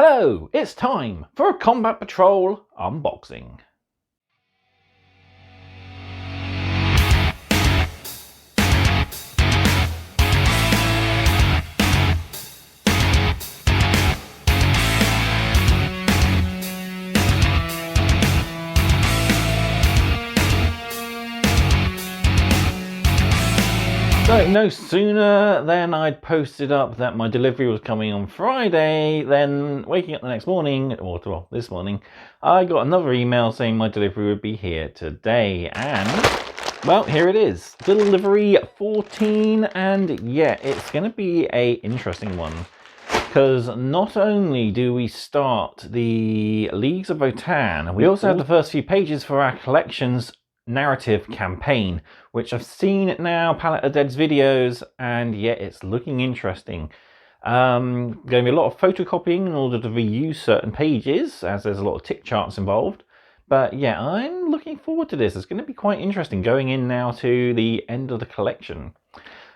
Hello, it's time for a Combat Patrol unboxing. So no sooner than I'd posted up that my delivery was coming on Friday, then waking up the next morning, or well, this morning, I got another email saying my delivery would be here today, and well, here it is, delivery 14, and yeah, it's going to be a interesting one, because not only do we start the Leagues of Votann, we also have the first few pages for our collection's narrative campaign, which I've seen now, Palette of Dead's videos, and yeah, it's looking interesting. Going to be a lot of photocopying in order to reuse certain pages, as there's a lot of tick charts involved. But yeah, I'm looking forward to this. It's going to be quite interesting going in now to the end of the collection.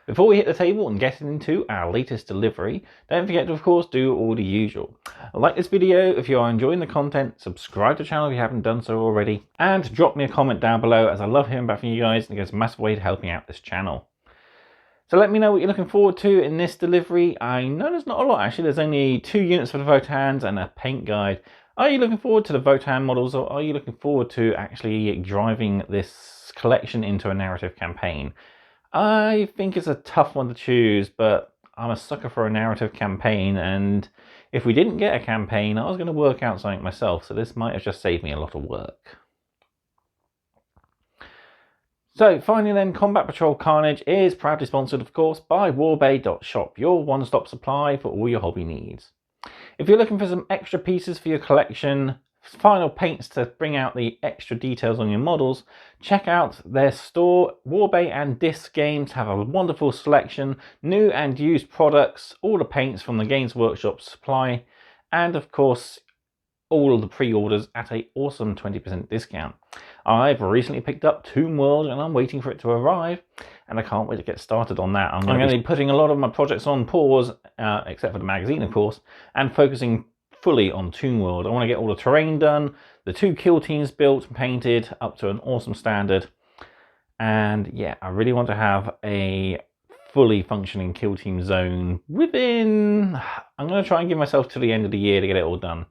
Before we hit the table and get into our latest delivery, don't forget to, of course, do all the usual. Like this video if you are enjoying the content, subscribe to the channel if you haven't done so already, and drop me a comment down below, as I love hearing back from you guys and it goes a massive way to helping out this channel. So let me know what you're looking forward to in this delivery. I know there's not a lot actually, there's only 2 units for the Votanns and a paint guide. Are you looking forward to the Votann models, or are you looking forward to actually driving this collection into a narrative campaign? I think it's a tough one to choose, but I'm a sucker for a narrative campaign, and if we didn't get a campaign, I was going to work out something myself, so this might have just saved me a lot of work. So finally then, Combat Patrol Carnage is proudly sponsored, of course, by warbay.shop, your one-stop supply for all your hobby needs. If you're looking for some extra pieces for your collection, final paints to bring out the extra details on your models, check out their store. Warbay and Disc Games have a wonderful selection, new and used products, all the paints from the Games Workshop supply, and of course all of the pre-orders at an awesome 20% discount. I've recently picked up Tomb World and I'm waiting for it to arrive, and I can't wait to get started on that. I'm going to be putting a lot of my projects on pause, except for the magazine of course, and focusing fully on Tomb World. I want to get all the terrain done, the 2 kill teams built and painted up to an awesome standard, and yeah, I really want to have a fully functioning kill team zone within, I'm going to try and give myself to the end of the year to get it all done,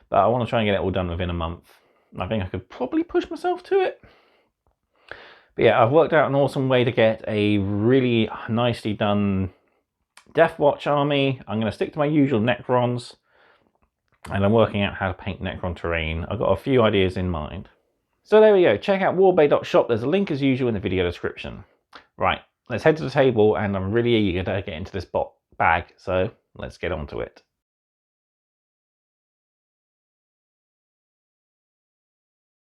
but I want to try and get it all done within a month. I think I could probably push myself to it. But yeah, I've worked out an awesome way to get a really nicely done Death Watch army. I'm going to stick to my usual Necrons, and I'm working out how to paint Necron terrain. I've got a few ideas in mind. So there we go, check out warbay.shop, there's a link as usual in the video description. Right, let's head to the table, and I'm really eager to get into this bag, so let's get on to it.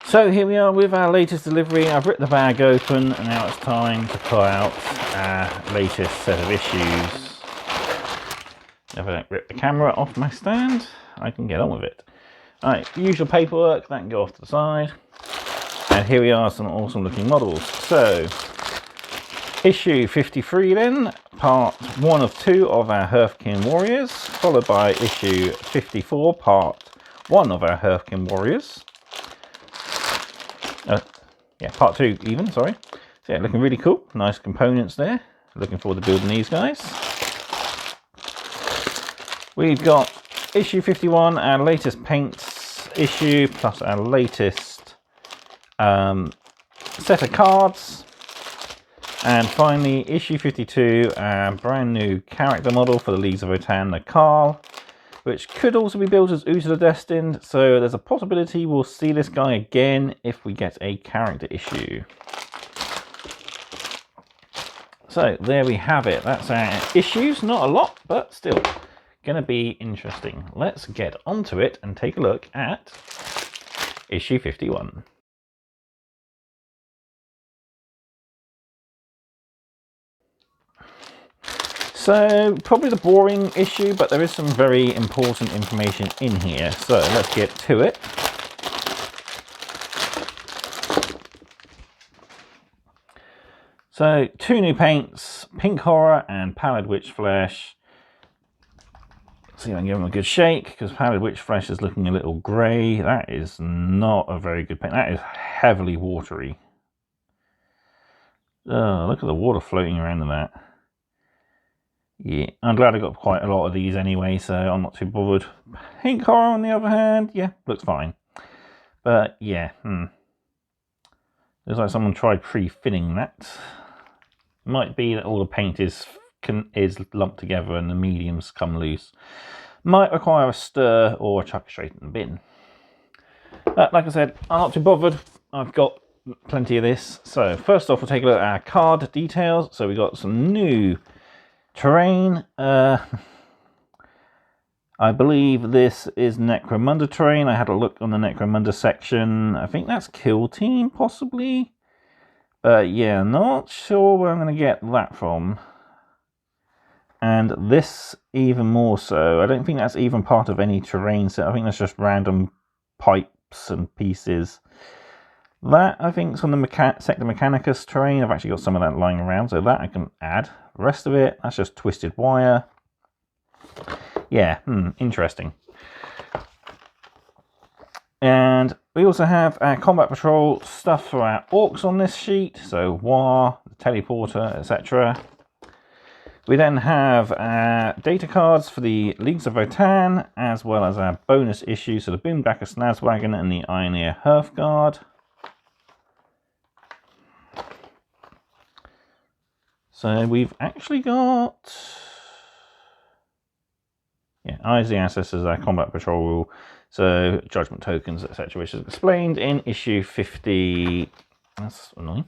So here we are with our latest delivery. I've ripped the bag open, and now it's time to pull out our latest set of issues. If I don't rip the camera off my stand, I can get on with it. Alright, usual paperwork, that can go off to the side. And here we are, some awesome looking models. So, issue 53 then, part 1 of 2 of our Hearthkyn Warriors, followed by issue 54, part 1 of our Hearthkyn Warriors. Yeah, part 2 even, sorry. So yeah, looking really cool, nice components there. Looking forward to building these guys. We've got issue 51, our latest paints issue, plus our latest set of cards. And finally, issue 52, our brand new character model for the Leagues of Votann, the Kahl, which could also be built as Ooze of the Destined, so there's a possibility we'll see this guy again if we get a character issue. So there we have it, that's our issues, not a lot, but still gonna be interesting. Let's get onto it and take a look at issue 51. So probably the boring issue, but there is some very important information in here, so let's get to it. So 2 new paints, Pink Horror and Pallid Witch Flesh. See if I can give them a good shake, because powdered witch flesh is looking a little grey. That is not a very good paint. That is heavily watery. Oh, look at the water floating around in that. Yeah, I'm glad I got quite a lot of these anyway, so I'm not too bothered. Pink horror, on the other hand, yeah, looks fine. But yeah, looks like someone tried pre-thinning that. Might be that all the paint is lumped together and the mediums come loose. Might require a stir or a chuck straight in the bin. But like I said, I'm not too bothered. I've got plenty of this. So first off, we'll take a look at our card details. So we got some new terrain. I believe this is Necromunda terrain. I had a look on the Necromunda section. I think that's Kill Team, possibly. But yeah, not sure where I'm going to get that from. And this even more so. I don't think that's even part of any terrain set. I think that's just random pipes and pieces. That, I think, is from the Sector Mechanicus terrain. I've actually got some of that lying around, so that I can add. The rest of it, that's just twisted wire. Yeah, interesting. And we also have our combat patrol stuff for our orcs on this sheet. So War, the teleporter, etc. We then have our data cards for the Leagues of Votann, as well as our bonus issues, so the Boombacker Snazwagon and the Ironeer Hearthguard. So we've actually got, Eyes the Ancestors, our combat patrol rule, so judgment tokens, etc., which is explained in issue 50. That's annoying.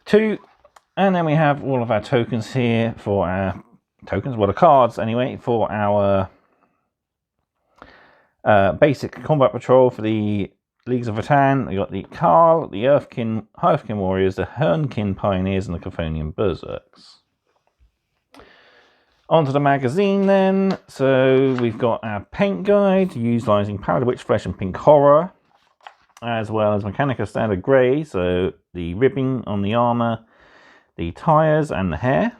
2. And then we have all of our tokens here for our the cards anyway, for our basic combat patrol for the Leagues of Votann. We got the Kahl, the Hearthkyn Warriors, the Hearthkyn Pioneers, and the Chthonian Berserks. Onto the magazine then. So we've got our paint guide utilising powdered witch flesh and pink horror, as well as Mechanica Standard Grey, so the ribbing on the armour, the tyres and the hair.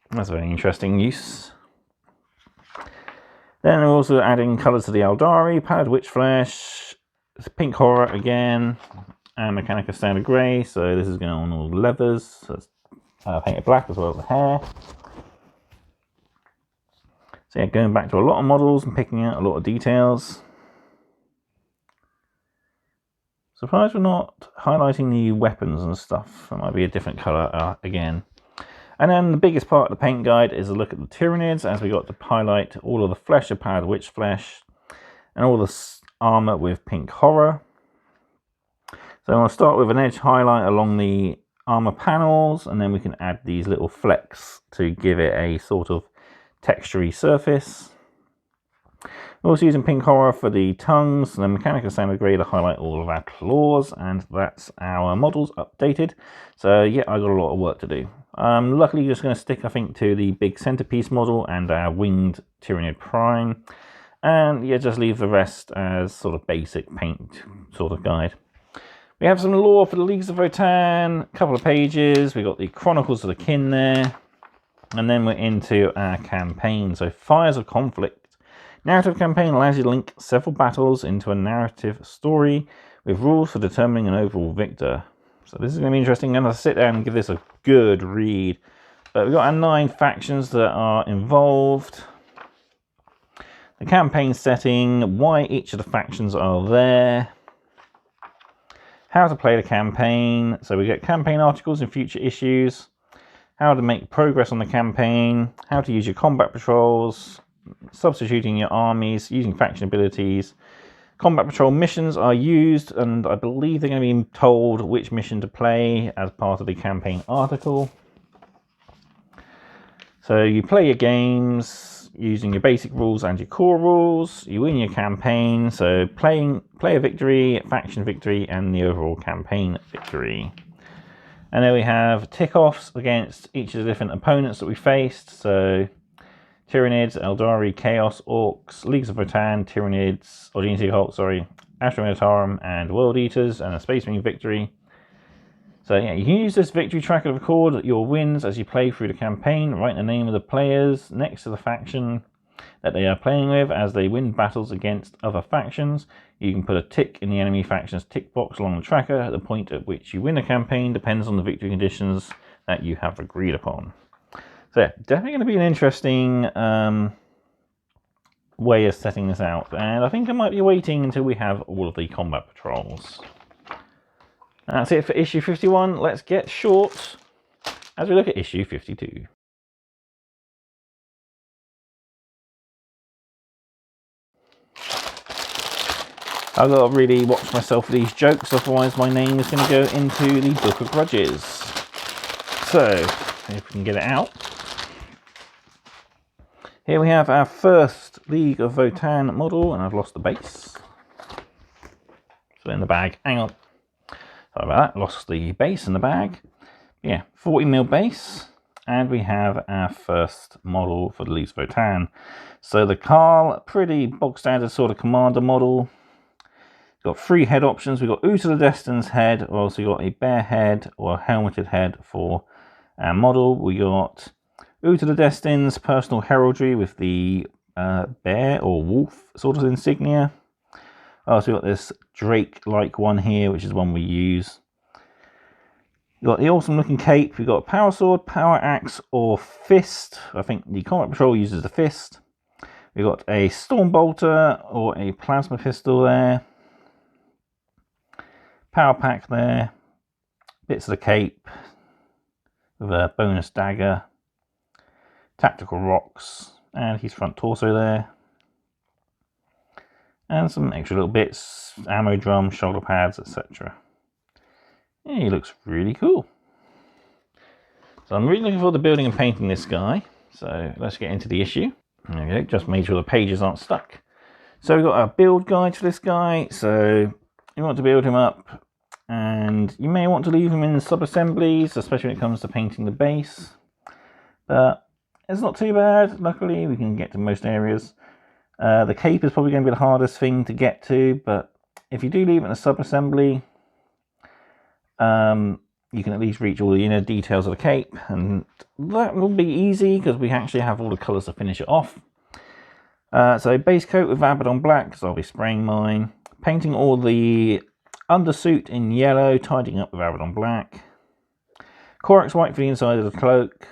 That's a very interesting use. Then we're also adding colours to the Eldari, powdered witch flesh, pink horror again, and Mechanica Standard Grey. So this is going on all the leathers. So it's painted black as well as the hair. So yeah, going back to a lot of models and picking out a lot of details. Surprised we're not highlighting the weapons and stuff. That might be a different colour again. And then the biggest part of the paint guide is a look at the Tyranids, as we got to highlight all of the flesh of powdered witch flesh and all the armour with pink horror. So I'll start with an edge highlight along the armour panels, and then we can add these little flecks to give it a sort of textury surface. We're also using pink horror for the tongues, and then Mechanica Standard Grey to highlight all of our claws, and that's our models updated. So yeah, I've got a lot of work to do. Luckily just going to stick, I think, to the big centerpiece model and our winged Tyranid Prime, and yeah, just leave the rest as sort of basic paint sort of guide. We have some lore for the Leagues of Votann, a couple of pages. We got the Chronicles of the Kin there, and then we're into our campaign. So Fires of Conflict. Narrative campaign allows you to link several battles into a narrative story with rules for determining an overall victor. So this is going to be interesting. I'm going to sit down and give this a good read. But we've got our 9 factions that are involved. The campaign setting, why each of the factions are there. How to play the campaign. So we get campaign articles in future issues. How to make progress on the campaign. How to use your combat patrols. Substituting your armies, using faction abilities. Combat patrol missions are used, and I believe they're going to be told which mission to play as part of the campaign article. So you play your games using your basic rules and your core rules. You win your campaign, so player victory, faction victory, and the overall campaign victory. And then we have tick-offs against each of the different opponents that we faced. So Tyranids, Eldari, Chaos, Orcs, Leagues of Votann, Tyranids, or Genesi Hulk, sorry, Astro Minotaur, and World Eaters, and a Space Marine victory. So yeah, you can use this victory tracker to record your wins as you play through the campaign. Write the name of the players next to the faction. that they are playing with. As they win battles against other factions, you can put a tick in the enemy faction's tick box along the tracker. The point at which you win a campaign depends on the victory conditions that you have agreed upon. So yeah, definitely going to be an interesting way of setting this out, and I think I might be waiting until we have all of the combat patrols. That's it for issue 51. Let's get short as we look at issue 52. I've got to really watch myself for these jokes, otherwise my name is going to go into the Book of Grudges. So, if we can get it out. Here we have our first League of Votann model, and I've lost the base. So in the bag, hang on. Sorry about that, lost the base in the bag. Yeah, 40mm base, and we have our first model for the Leagues of Votann. So the Kahl, pretty bog standard sort of commander model. Got 3 head options. We've got Uta the Destin's head, or also got a bear head or a helmeted head for our model. We got Uta the Destin's personal heraldry with the bear or wolf sort of insignia. Also, we've got this Drake-like one here, which is one we use. We've got the awesome looking cape. We've got a power sword, power axe, or fist. I think the combat patrol uses the fist. We've got a storm bolter or a plasma pistol there. Power pack there. Bits of the cape with a bonus dagger. Tactical rocks, and his front torso there. And some extra little bits, ammo drum, shoulder pads, etc. Yeah, he looks really cool. So I'm really looking forward to building and painting this guy. So let's get into the issue. There we go, just made sure the pages aren't stuck. So we've got our build guide for this guy. So you want to build him up, and you may want to leave him in sub-assemblies, especially when it comes to painting the base. But it's not too bad. Luckily, we can get to most areas. The cape is probably going to be the hardest thing to get to, but if you do leave it in a sub-assembly, you can at least reach all the inner details of the cape, and that will be easy because we actually have all the colours to finish it off. So base coat with Abaddon black, because I'll be spraying mine. Painting all the undersuit in yellow, tidying up with Abaddon black. Corax white for the inside of the cloak.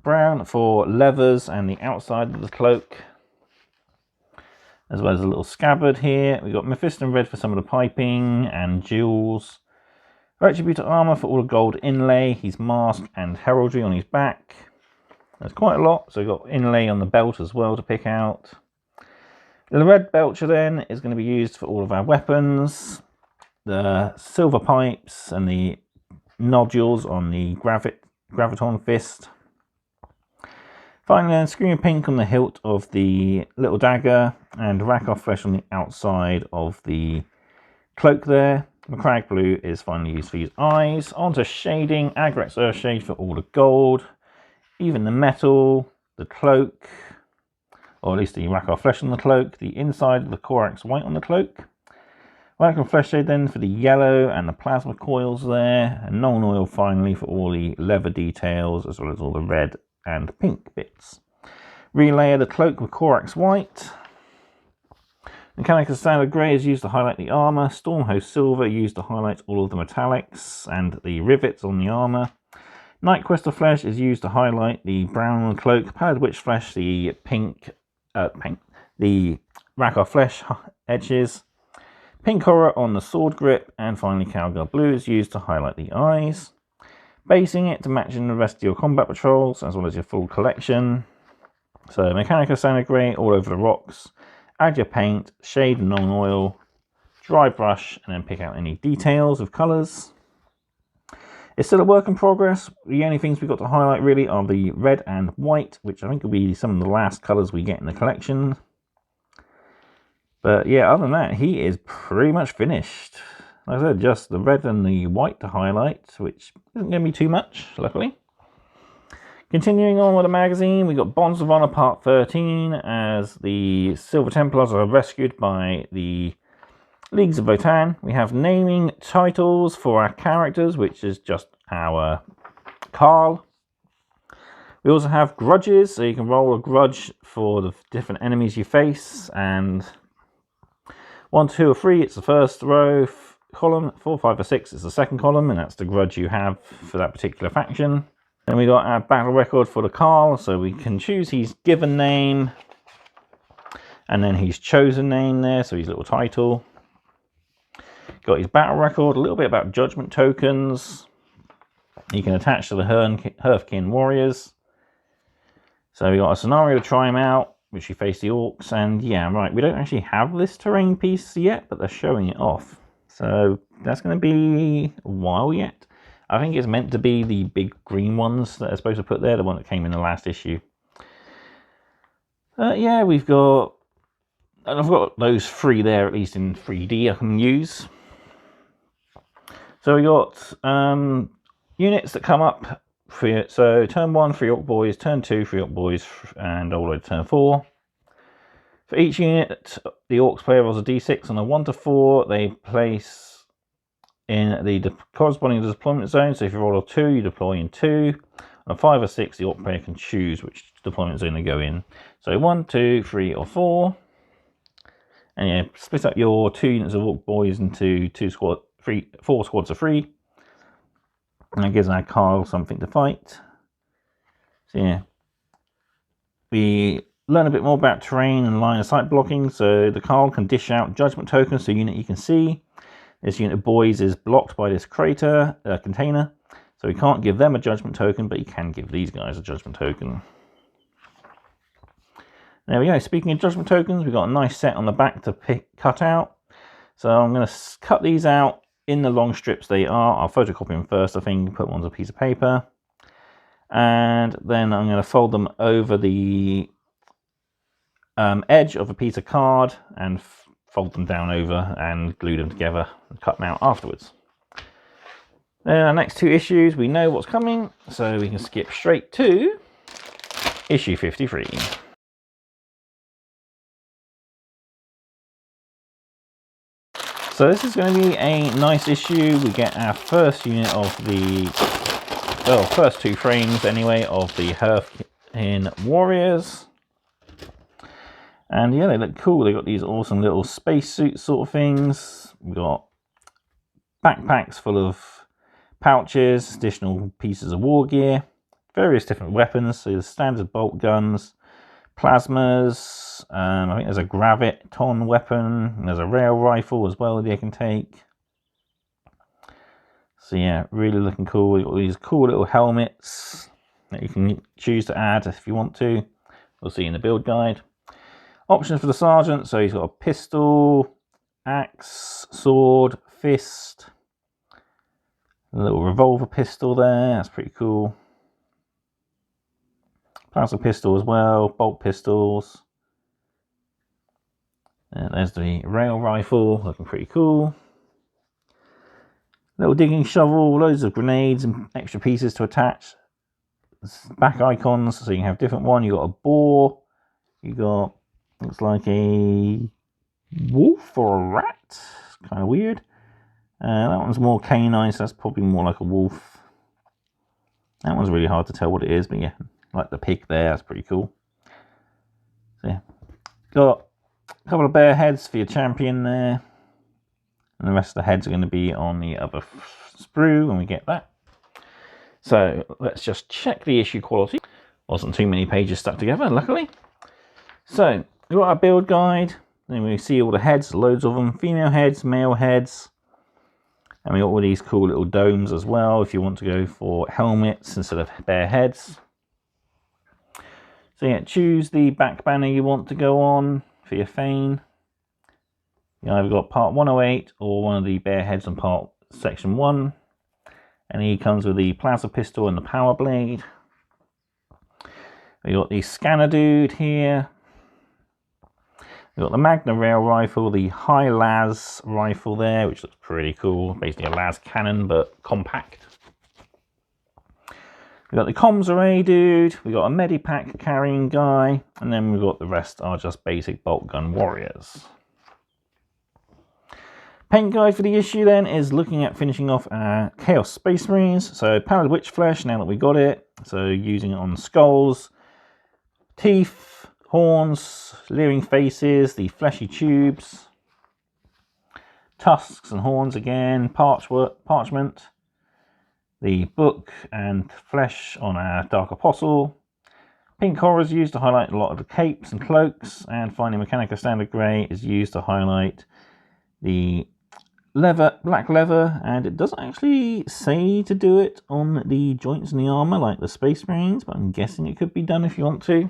Brown for leathers and the outside of the cloak, as well as a little scabbard here. We've got Mephiston red for some of the piping and jewels. Retributor armour for all the gold inlay, his mask and heraldry on his back. There's quite a lot, so we've got inlay on the belt as well to pick out. The red belcher then is going to be used for all of our weapons. The silver pipes and the nodules on the graviton fist. Finally, then, screaming pink on the hilt of the little dagger, and rack-off flesh on the outside of the cloak there. Macragge blue is finally used for his eyes. Onto shading, Agrex Earthshade for all the gold, even the metal, the cloak, or at least the rack-off flesh on the cloak, the inside of the Corax white on the cloak. Rack-off flesh shade then for the yellow and the plasma coils there, and Nuln Oil finally for all the leather details, as well as all the red and pink bits. Relayer the cloak with Corax white. Mechanical Standard Grey is used to highlight the armour. Stormhost Silver used to highlight all of the metallics and the rivets on the armour. Night Quester Flesh is used to highlight the brown on the cloak. Pallid Witch Flesh, the the rack-off flesh edges. Pink Horror on the sword grip, and finally Cowgirl Blue is used to highlight the eyes. Basing it to match in the rest of your combat patrols, as well as your full collection. So Mechanica Standard Grey all over the rocks. Add your paint, shade and Nuln Oil, dry brush, and then pick out any details of colours. It's still a work in progress. The only things we've got to highlight really are the red and white, which I think will be some of the last colours we get in the collection. But yeah, other than that, he is pretty much finished. Like I said, just the red and the white to highlight, which isn't going to be too much, luckily. Continuing on with the magazine, we got Bonds of Honor Part 13, as the Silver Templars are rescued by the Leagues of Votann. We have naming titles for our characters, which is just our Kahl. We also have grudges, so you can roll a grudge for the different enemies you face, and 1, 2, or 3, it's the first row column, 4, 5, or 6 is the second column, and that's the grudge you have for that particular faction. Then we got our battle record for the Kahl, so we can choose his given name, and then his chosen name there, so his little title. Got his battle record, a little bit about judgment tokens. You can attach to the Hearthkyn Warriors. So we got a scenario to try him out, which you face the orcs, and yeah, right, we don't actually have this terrain piece yet, but they're showing it off. So that's going to be a while yet. I think it's meant to be the big green ones that are supposed to put there, the one that came in the last issue. Yeah, we've got, and I've got those 3 there, at least in 3D I can use. So we got units that come up. So turn 1, 3 Orc Boys, turn 2, 3 Orc Boys, and all the way to turn 4. For each unit, the Orcs player rolls a d6 on a 1 to 4. They place in the corresponding deployment zone. So if you roll a 2, you deploy in 2. On a 5 or 6, the Orc player can choose which deployment zone they go in. So 1, 2, 3, or 4. And yeah, split up your 2 units of Orc Boys into 4 squads of 3. And that gives our Kahl something to fight. So yeah, we learn a bit more about terrain and line of sight blocking. So the Kahl can dish out judgment tokens to a unit you can see. This unit of boys is blocked by this container, so we can't give them a judgment token, but you can give these guys a judgment token. There we go. Speaking of judgment tokens, we've got a nice set on the back to cut out. So I'm going to cut these out in the long strips they are. I'll photocopy them first, I think, put them on a piece of paper. And then I'm going to fold them over the edge of a piece of card and fold them down over and glue them together and cut them out afterwards. Then our next 2 issues, we know what's coming, so we can skip straight to issue 53. So this is going to be a nice issue. We get our first unit of the, well, first 2 frames anyway, of the Hearthkyn Warriors. And yeah, they look cool. They got these awesome little spacesuit sort of things. We've got backpacks full of pouches, additional pieces of war gear, various different weapons. So there's standard bolt guns, plasmas, I think there's a graviton weapon, and there's a rail rifle as well that they can take. So yeah, really looking cool. We've got these cool little helmets that you can choose to add if you want to. We'll see in the build guide. Options for the sergeant, so he's got a pistol, axe, sword, fist, a little revolver pistol there, that's pretty cool. Plasma pistol as well, bolt pistols. And there's the rail rifle, looking pretty cool. Little digging shovel, loads of grenades and extra pieces to attach. Back icons, so you can have different one. You got a boar, you got, looks like a wolf or a rat. It's kind of weird. That one's more canine, so that's probably more like a wolf. That one's really hard to tell what it is, but yeah, like the pig there, that's pretty cool. So yeah, got a couple of bear heads for your champion there. And the rest of the heads are going to be on the other sprue when we get that. So let's just check the issue quality. Wasn't too many pages stuck together, luckily. So we've got our build guide. Then we see all the heads, loads of them. Female heads, male heads. And we got all these cool little domes as well if you want to go for helmets instead of bare heads. So yeah, choose the back banner you want to go on for your Thane. You either got part 108 or one of the bare heads on part section 1. And he comes with the plasma pistol and the power blade. We got the scanner dude here. We got the Magna rail rifle, the high las rifle there, which looks pretty cool. Basically a las cannon, but compact. We got the comms array dude. We got a medipack carrying guy, and then we got the rest are just basic bolt gun warriors. Paint guide for the issue then is looking at finishing off our Chaos Space Marines. So Pallid Witch Flesh, now that we got it. So using it on skulls, teeth, horns, leering faces, the fleshy tubes, tusks and horns again, parchment, the book and flesh on our Dark Apostle. Pink horror is used to highlight a lot of the capes and cloaks, and finally Mechanica Standard Grey is used to highlight the leather, black leather, and it doesn't actually say to do it on the joints and the armour like the Space Marines, but I'm guessing it could be done if you want to.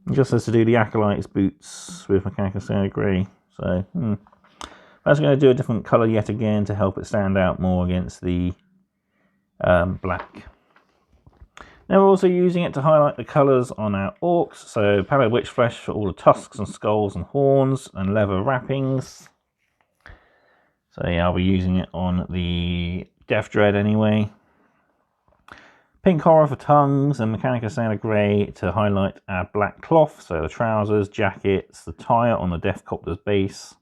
It just says to do the Acolyte's boots with Mechanica Standard Grey, so that's going to do a different colour yet again to help it stand out more against the black. Now we're also using it to highlight the colours on our orcs, so Pallid Witch Flesh for all the tusks and skulls and horns and leather wrappings. So yeah, I'll be using it on the Death Dread anyway. Pink horror for tongues and Mechanica Standard Grey to highlight our black cloth, so the trousers, jackets, the tire on the Death Copter's base.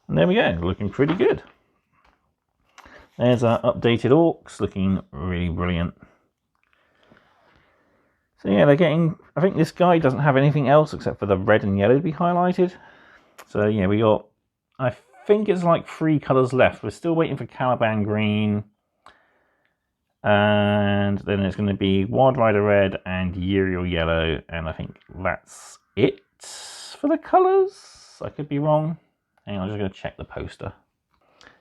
And there we go, looking pretty good. There's our updated orcs, looking really brilliant. So yeah, they're getting, I think this guy doesn't have anything else except for the red and yellow to be highlighted. So yeah, we got, I think it's like 3 colours left. We're still waiting for Caliban Green. And then it's going to be Wild Rider Red and Uriel Yellow. And I think that's it for the colours. I could be wrong. Hang on, I'm just going to check the poster.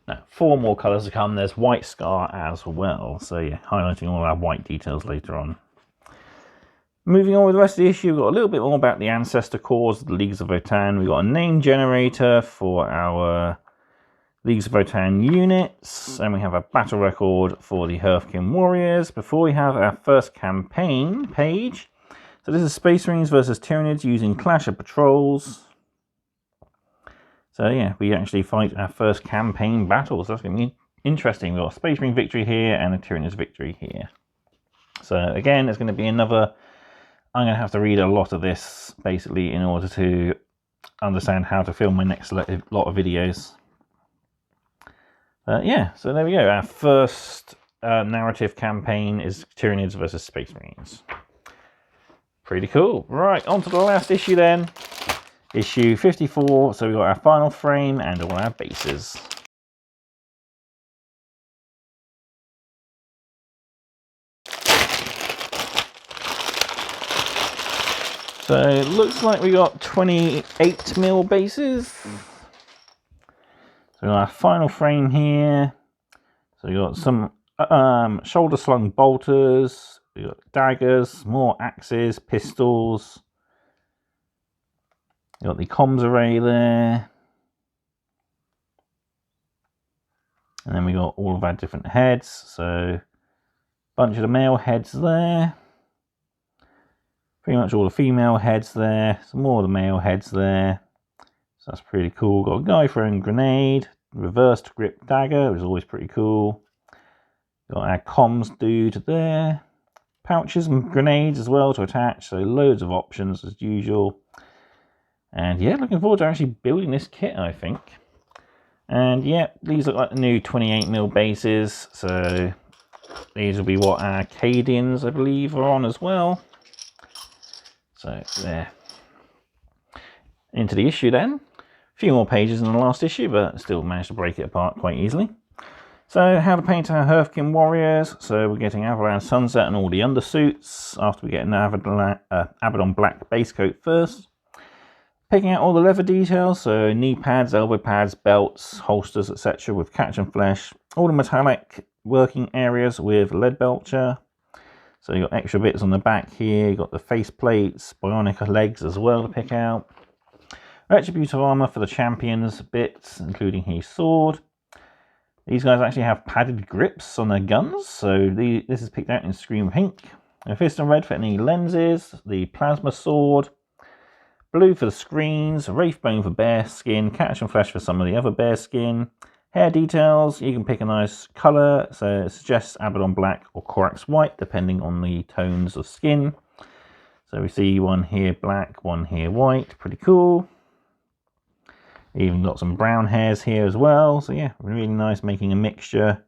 No, 4 more colours to come. There's White Scar as well. So yeah, highlighting all our white details later on. Moving on with the rest of the issue, we've got a little bit more about the ancestor cores of the Leagues of Votann. We've got a name generator for our Leagues of Votann units, and we have a battle record for the Hearthkyn Warriors. Before we have our first campaign page. So this is Space Marines versus Tyranids using Clash of Patrols. So yeah, we actually fight our first campaign battle, so that's going to be interesting. We've got a Space Marine victory here and a Tyranids victory here. So again, it's going to be another, I'm going to have to read a lot of this basically in order to understand how to film my next lot of videos. Yeah, so there we go. Our first narrative campaign is Tyranids versus Space Marines. Pretty cool. Right, on to the last issue then. Issue 54. So we've got our final frame and all our bases. So it looks like we got 28mm bases. So our final frame here. So we got some shoulder slung bolters. We got daggers, more axes, pistols. You got the comms array there. And then we got all of our different heads. So a bunch of the male heads there. Pretty much all the female heads there. Some more of the male heads there. So that's pretty cool. Got a guy throwing a grenade. Reversed grip dagger, which is always pretty cool. Got our comms dude there. Pouches and grenades as well to attach. So loads of options as usual. And yeah, looking forward to actually building this kit, I think. And yeah, these look like the new 28mm bases. So these will be what our Cadians, I believe, are on as well. So there. Into the issue then. A few more pages than the last issue, but still managed to break it apart quite easily. So how to paint our Hearthkyn Warriors. So we're getting Avalon Sunset and all the undersuits after we get an Abaddon Black base coat first. Picking out all the leather details, so knee pads, elbow pads, belts, holsters, etc. with catch and flesh. All the metallic working areas with lead belcher. So you've got extra bits on the back here. You've got the face plates, bionic legs as well to pick out. Retributive armor for the champions bits, including his sword. These guys actually have padded grips on their guns, so this is picked out in Scream Pink. A fist and red for any lenses, the plasma sword, blue for the screens, wraithbone for bear skin, catch and flesh for some of the other bear skin. Hair details, you can pick a nice colour, so it suggests Abaddon Black or Corax White, depending on the tones of skin. So we see one here black, one here white, pretty cool. Even got some brown hairs here as well. So yeah, really nice, making a mixture.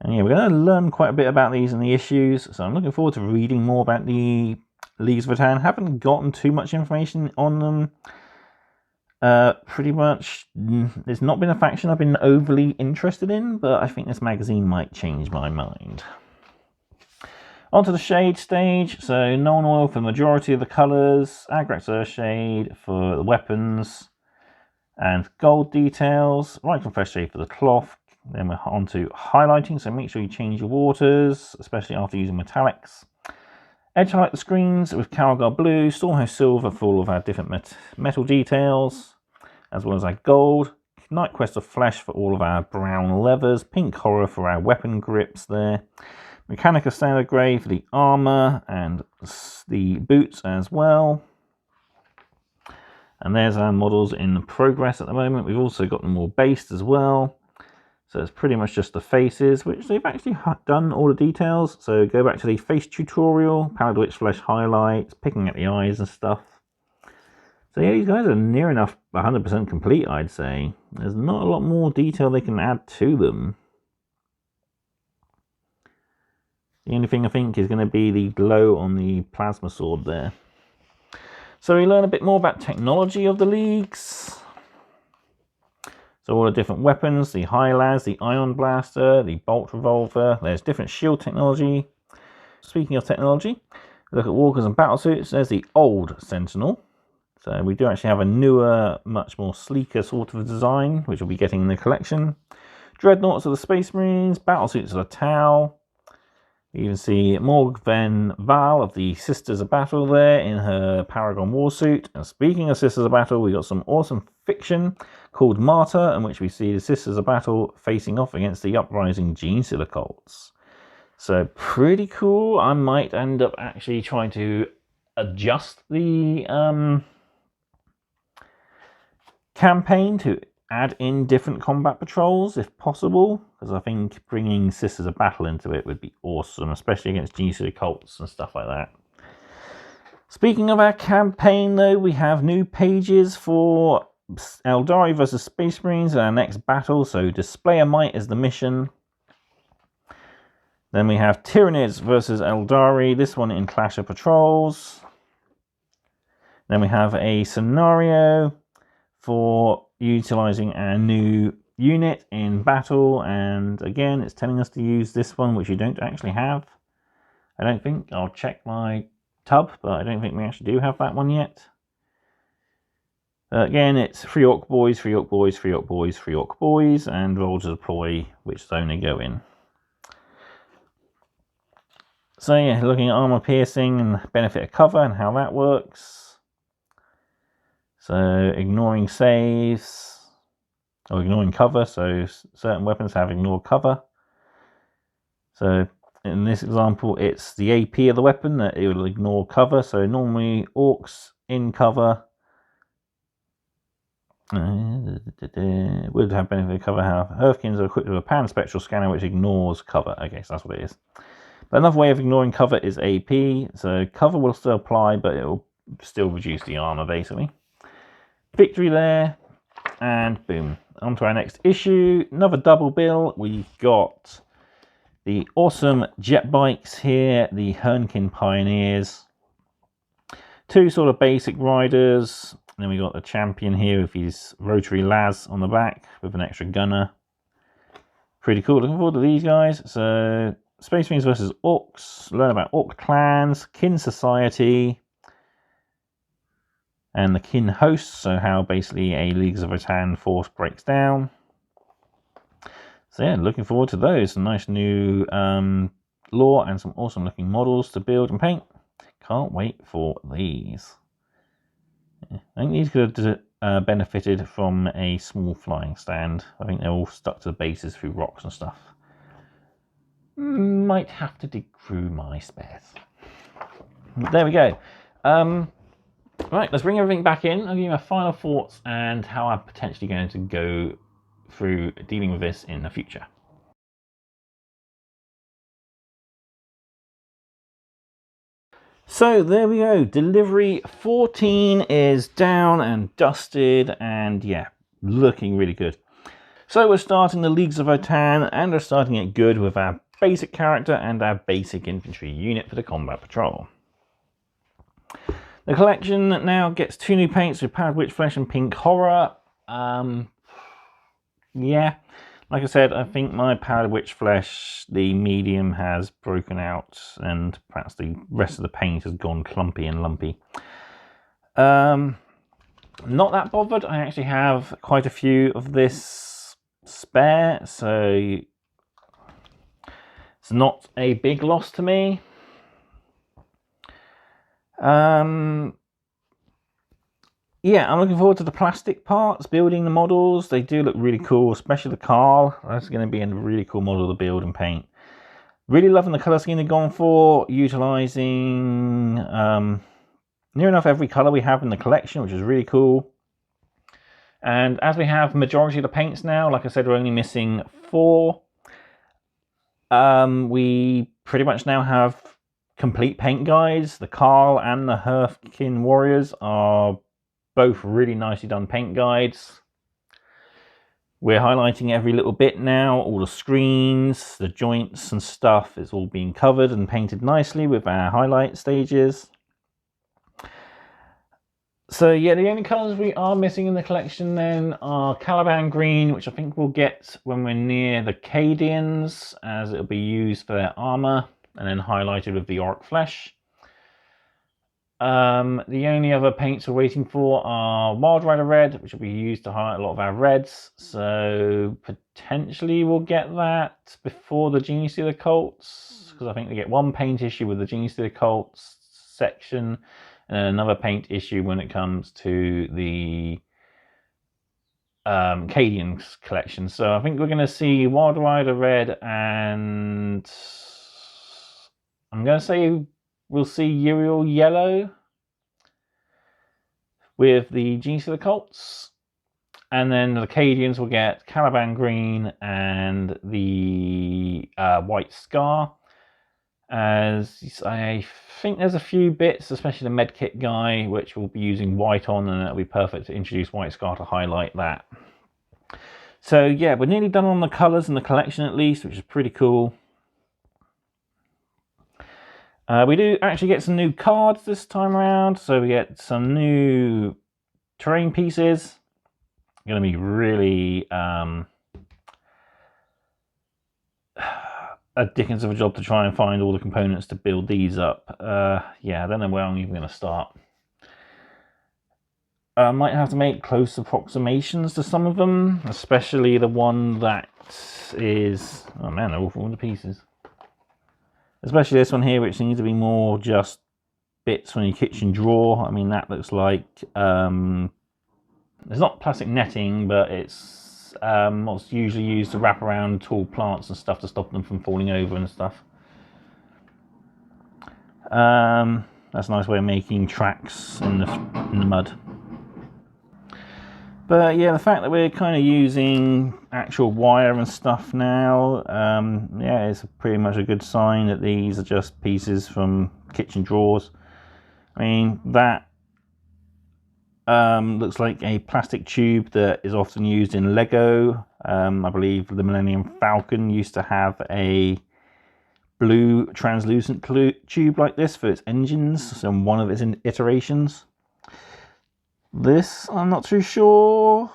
And yeah, we're going to learn quite a bit about these in the issues. So I'm looking forward to reading more about the Leagues of Votann. Haven't gotten too much information on them. Pretty much, there's not been a faction I've been overly interested in, but I think this magazine might change my mind. Onto the shade stage. So non-oil for the majority of the colours, Agrax Earthshade for the weapons, and gold details, right from fresh shade for the cloth. Then we're on to highlighting, so make sure you change your waters, especially after using metallics. Edge highlight the screens with Carragher Blue, Stormhost Silver for all of our different metal details, as well as our gold. Night Quest of Flesh for all of our brown leathers, Pink Horror for our weapon grips there. Mechanica Standard Grey for the armour and the boots as well. And there's our models in progress at the moment. We've also got them more based as well. So it's pretty much just the faces, which they've actually done all the details. So go back to the face tutorial, Pallid Witch Flesh highlights, picking at the eyes and stuff. So yeah, these guys are near enough 100% complete, I'd say. There's not a lot more detail they can add to them. The only thing I think is going to be the glow on the plasma sword there. So we learn a bit more about technology of the leagues. So all the different weapons, the Hylas, the Ion Blaster, the Bolt Revolver. There's different shield technology. Speaking of technology, look at walkers and battlesuits. There's the old Sentinel. So we do actually have a newer, much more sleeker sort of design, which we'll be getting in the collection. Dreadnoughts of the Space Marines, battlesuits of the Tau. You can see Morgven Val of the Sisters of Battle there in her Paragon Warsuit. And speaking of Sisters of Battle, we got some awesome fiction called Martyr, in which we see the Sisters of Battle facing off against the uprising Genestealer cults. So pretty cool. I might end up actually trying to adjust the campaign to add in different combat patrols if possible, because I think bringing Sisters of Battle into it would be awesome, especially against Genestealer cults and stuff like that. Speaking of our campaign though, we have new pages for Eldari versus Space Marines in our next battle. So Display of Might is the mission. Then we have Tyranids versus Eldari, this one in Clash of Patrols. Then we have a scenario for utilizing our new unit in battle, and again it's telling us to use this one, which you don't actually have. I don't think. I'll check my tub, but I don't think we actually do have that one yet. Again, it's 3 Orc Boys, 3 Orc Boys, 3 Orc Boys, 3 Orc Boys, and roll to deploy which zone they go in. So yeah, looking at armor piercing and benefit of cover and how that works. So ignoring saves, or ignoring cover, so certain weapons have ignored cover. So in this example, it's the AP of the weapon that it will ignore cover. So normally orcs in cover would have benefit of cover. How Hearthkyns are equipped with a pan-spectral scanner which ignores cover. Okay, so that's what it is. But another way of ignoring cover is AP. So cover will still apply, but it will still reduce the armor basically. Victory there, and boom. On to our next issue. Another double bill. We've got the awesome jet bikes here, the Hearthkyn Pioneers. 2 sort of basic riders. And then we got the champion here with his rotary las on the back with an extra gunner. Pretty cool. Looking forward to these guys. So Space Marines versus Orcs. Learn about Orc clans, kin society, and the kin hosts, so how basically a Leagues of Votann force breaks down. So yeah, looking forward to those. Some nice new lore and some awesome looking models to build and paint. Can't wait for these. Yeah, I think these could have benefited from a small flying stand. I think they're all stuck to the bases through rocks and stuff. Might have to dig through my spares. There we go. Right, let's bring everything back in. I'll give you my final thoughts and how I'm potentially going to go through dealing with this in the future. So there we go, delivery 14 is down and dusted, and yeah, looking really good. So we're starting the Leagues of Votann, and we're starting it good with our basic character and our basic infantry unit for the combat patrol. The collection now gets 2 new paints with Powdered Witch Flesh and Pink Horror. Yeah, like I said, I think my Powdered Witch Flesh, the medium, has broken out, and perhaps the rest of the paint has gone clumpy and lumpy. Not that bothered. I actually have quite a few of this spare, so it's not a big loss to me. Yeah, I'm looking forward to the plastic parts, building the models. They do look really cool, especially the Kahl. That's going to be a really cool model to build and paint. Really loving the colour scheme they've gone for, utilising near enough every colour we have in the collection, which is really cool. And as we have majority of the paints now, like I said, we're only missing 4. We pretty much now have complete paint guides. The Kahl and the Hearthkyn Warriors are both really nicely done paint guides. We're highlighting every little bit now, all the screens, the joints and stuff is all being covered and painted nicely with our highlight stages. So yeah, the only colours we are missing in the collection then are Caliban Green, which I think we'll get when we're near the Cadians, as it'll be used for their armour, and then highlighted with the Orc Flesh. The only other paints we're waiting for are Wild Rider Red, which will be used to highlight a lot of our reds. So potentially we'll get that before the Genius of the Cults, because I think they get 1 paint issue with the Genius of the Cults section, and another paint issue when it comes to the Cadians collection. So I think we're going to see Wild Rider Red, and I'm going to say we'll see Uriel Yellow with the Genius of the Cults. And then the Cadians will get Caliban Green and the White Scar. As I think there's a few bits, especially the medkit guy, which we'll be using white on, and it'll be perfect to introduce White Scar to highlight that. So yeah, we're nearly done on the colours in the collection at least, which is pretty cool. We do actually get some new cards this time around, so we get some new terrain pieces. Going to be really a dickens of a job to try and find all the components to build these up. Yeah, I don't know where I'm even going to start. I might have to make close approximations to some of them, especially the one that is... Oh man, they're all falling to pieces. Especially this one here, which seems to be more just bits from your kitchen drawer. I mean, that looks like... it's not plastic netting, but it's what's usually used to wrap around tall plants and stuff to stop them from falling over and stuff. That's a nice way of making tracks in the mud. But yeah, the fact that we're kind of using actual wire and stuff now, yeah, it's pretty much a good sign that these are just pieces from kitchen drawers. I mean, that looks like a plastic tube that is often used in Lego. I believe the Millennium Falcon used to have a blue translucent tube like this for its engines in one of its iterations. This, I'm not too sure.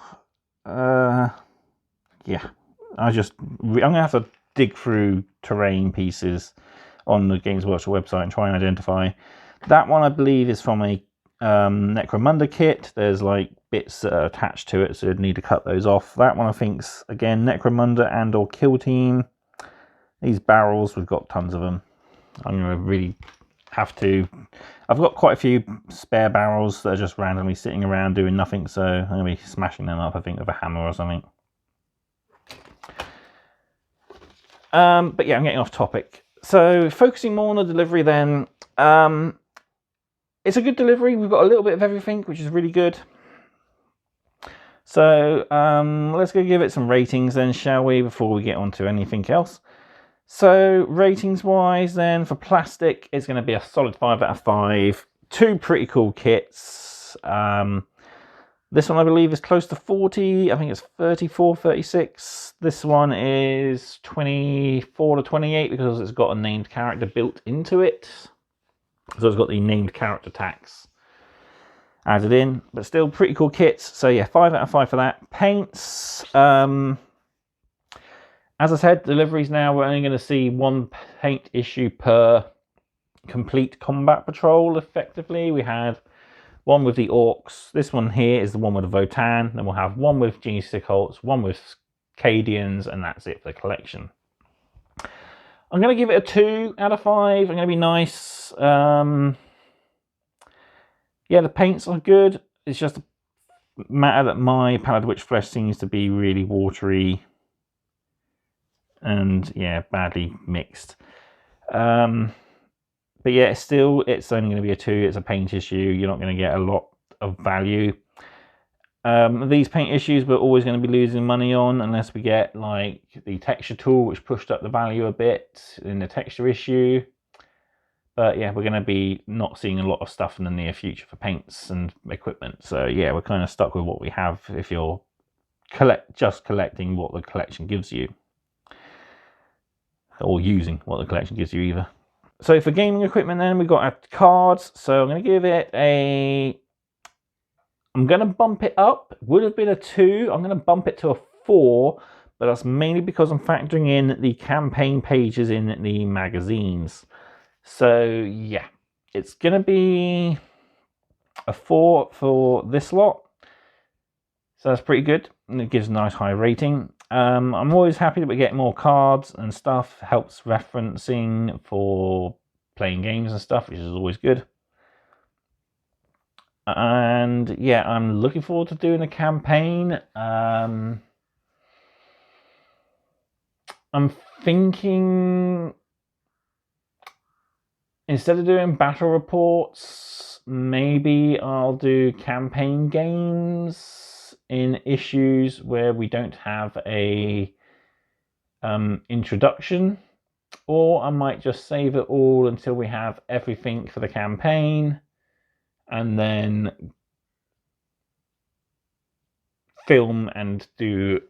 Yeah, I'm gonna have to dig through terrain pieces on the Games Workshop website and try and identify. That one I believe is from a Necromunda kit. There's like bits that are attached to it, so you'd need to cut those off. That one I think's again Necromunda and or Kill Team. These barrels, we've got tons of them. I'm gonna really have to... I've got quite a few spare barrels that are just randomly sitting around doing nothing, so I'm going to be smashing them up, I think, with a hammer or something. But yeah, I'm getting off topic. So focusing more on the delivery then. It's a good delivery. We've got a little bit of everything, which is really good. So let's go give it some ratings then, shall we, before we get on to anything else. So ratings wise then, for plastic, it's going to be a solid 5 out of 5. Two pretty cool kits. This one I believe is close to 40. I think it's 34, 36. This one is 24 to 28 because it's got a named character built into it. So it's got the named character tax added in, but still pretty cool kits. So yeah, 5 out of 5 for that. Paints. As I said, deliveries now, we're only going to see one paint issue per complete combat patrol, effectively. We had one with the Orcs. This one here is the one with the Votann. Then we'll have one with Genius Occults, one with Cadians, and that's it for the collection. I'm going to give it a 2 out of 5. I'm going to be nice. Yeah, the paints are good. It's just a matter that my Palette Witch flesh seems to be really watery and yeah, badly mixed. But yeah, still, it's only going to be a 2. It's a paint issue. You're not going to get a lot of value. These paint issues we're always going to be losing money on unless we get like the texture tool, which pushed up the value a bit in the texture issue. But yeah, we're going to be not seeing a lot of stuff in the near future for paints and equipment. So yeah, we're kind of stuck with what we have if you're just collecting what the collection gives you. Or using what the collection gives you either. So for gaming equipment then, we've got our cards. So I'm going to give it a... I'm going to bump it up. Would have been a 2. I'm going to bump it to a 4. But that's mainly because I'm factoring in the campaign pages in the magazines. So yeah, it's going to be a 4 for this lot. So that's pretty good. And it gives a nice high rating. I'm always happy that we get more cards and stuff. Helps referencing for playing games and stuff, which is always good. And yeah, I'm looking forward to doing a campaign. I'm thinking instead of doing battle reports, maybe I'll do campaign games in issues where we don't have a introduction, or I might just save it all until we have everything for the campaign and then film and do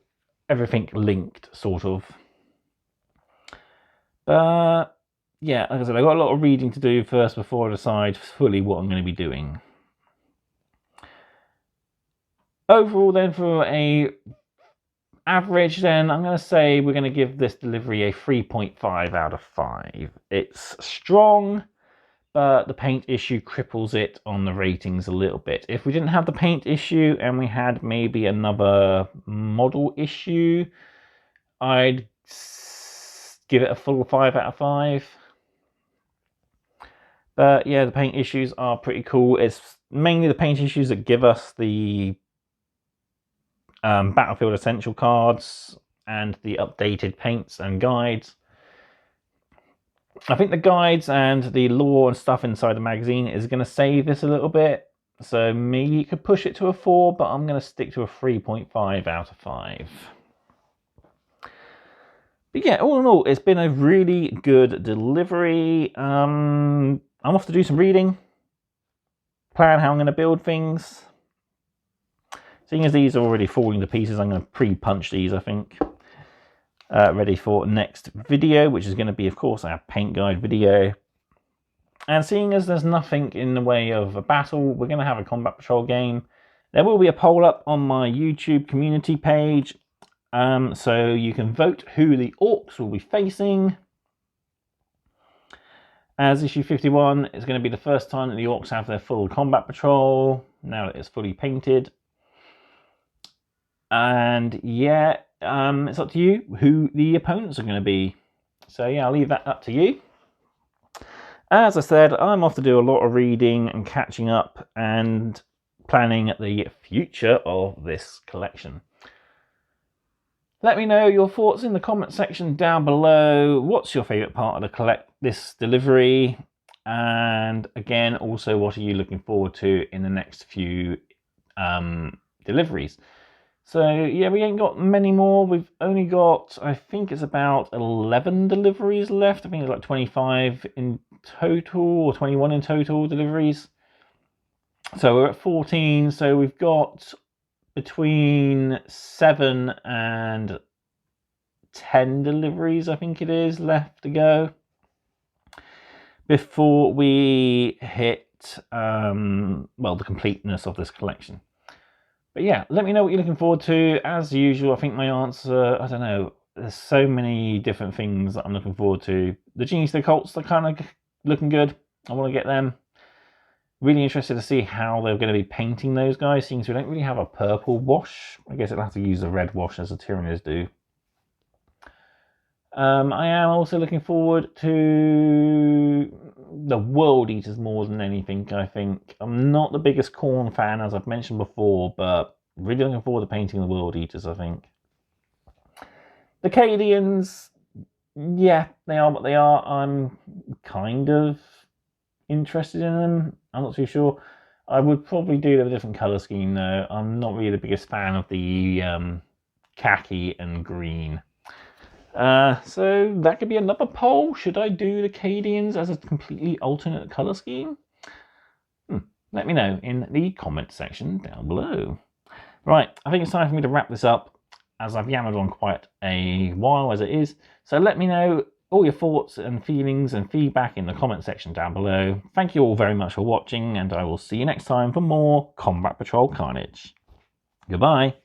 everything linked, sort of. But yeah, like I said, I've got a lot of reading to do first before I decide fully what I'm going to be doing. Overall then, for a average then, I'm going to say we're going to give this delivery a 3.5 out of 5. It's strong, but the paint issue cripples it on the ratings a little bit. If we didn't have the paint issue and we had maybe another model issue, I'd give it a full 5 out of 5. But yeah, the paint issues are pretty cool. It's mainly the paint issues that give us the Battlefield Essential cards and the updated paints and guides. I think the guides and the lore and stuff inside the magazine is going to save this a little bit. So maybe you could push it to a 4, but I'm going to stick to a 3.5 out of 5. But yeah, all in all, it's been a really good delivery. I'm off to do some reading, plan how I'm going to build things. Seeing as these are already falling to pieces, I'm going to pre-punch these, I think. Ready for next video, which is going to be, of course, our paint guide video. And seeing as there's nothing in the way of a battle, we're going to have a combat patrol game. There will be a poll up on my YouTube community page, so you can vote who the orcs will be facing. As issue 51, it's going to be the first time that the orcs have their full combat patrol, now that it's fully painted. And yeah, it's up to you who the opponents are going to be. So yeah, I'll leave that up to you. As I said, I'm off to do a lot of reading and catching up and planning the future of this collection. Let me know your thoughts in the comment section down below. What's your favourite part of this delivery? And again, also, what are you looking forward to in the next few deliveries? So yeah, we ain't got many more. We've only got, I think it's about 11 deliveries left. I think it's like 25 in total, or 21 in total deliveries. So we're at 14, so we've got between 7 and 10 deliveries, I think it is, left to go before we hit, well, the completeness of this collection. But yeah, let me know what you're looking forward to. As usual, I think my answer, I don't know, there's so many different things that I'm looking forward to. The Genius Occults are kind of looking good. I want to get them. Really interested to see how they're going to be painting those guys, since we don't really have a purple wash. I guess it'll have to use the red wash as the Tyranids do. I am also looking forward to the World Eaters more than anything, I think. I'm not the biggest Khorne fan, as I've mentioned before, but really looking forward to painting the World Eaters, I think. The Cadians, yeah, they are what they are. I'm kind of interested in them. I'm not too sure. I would probably do a different colour scheme, though. I'm not really the biggest fan of the khaki and green. So that could be another poll. Should I do the Cadians as a completely alternate colour scheme? Let me know in the comment section down below. Right, I think it's time for me to wrap this up, as I've yammered on quite a while as it is. So let me know all your thoughts and feelings and feedback in the comment section down below. Thank you all very much for watching, and I will see you next time for more Combat Patrol Carnage. Goodbye.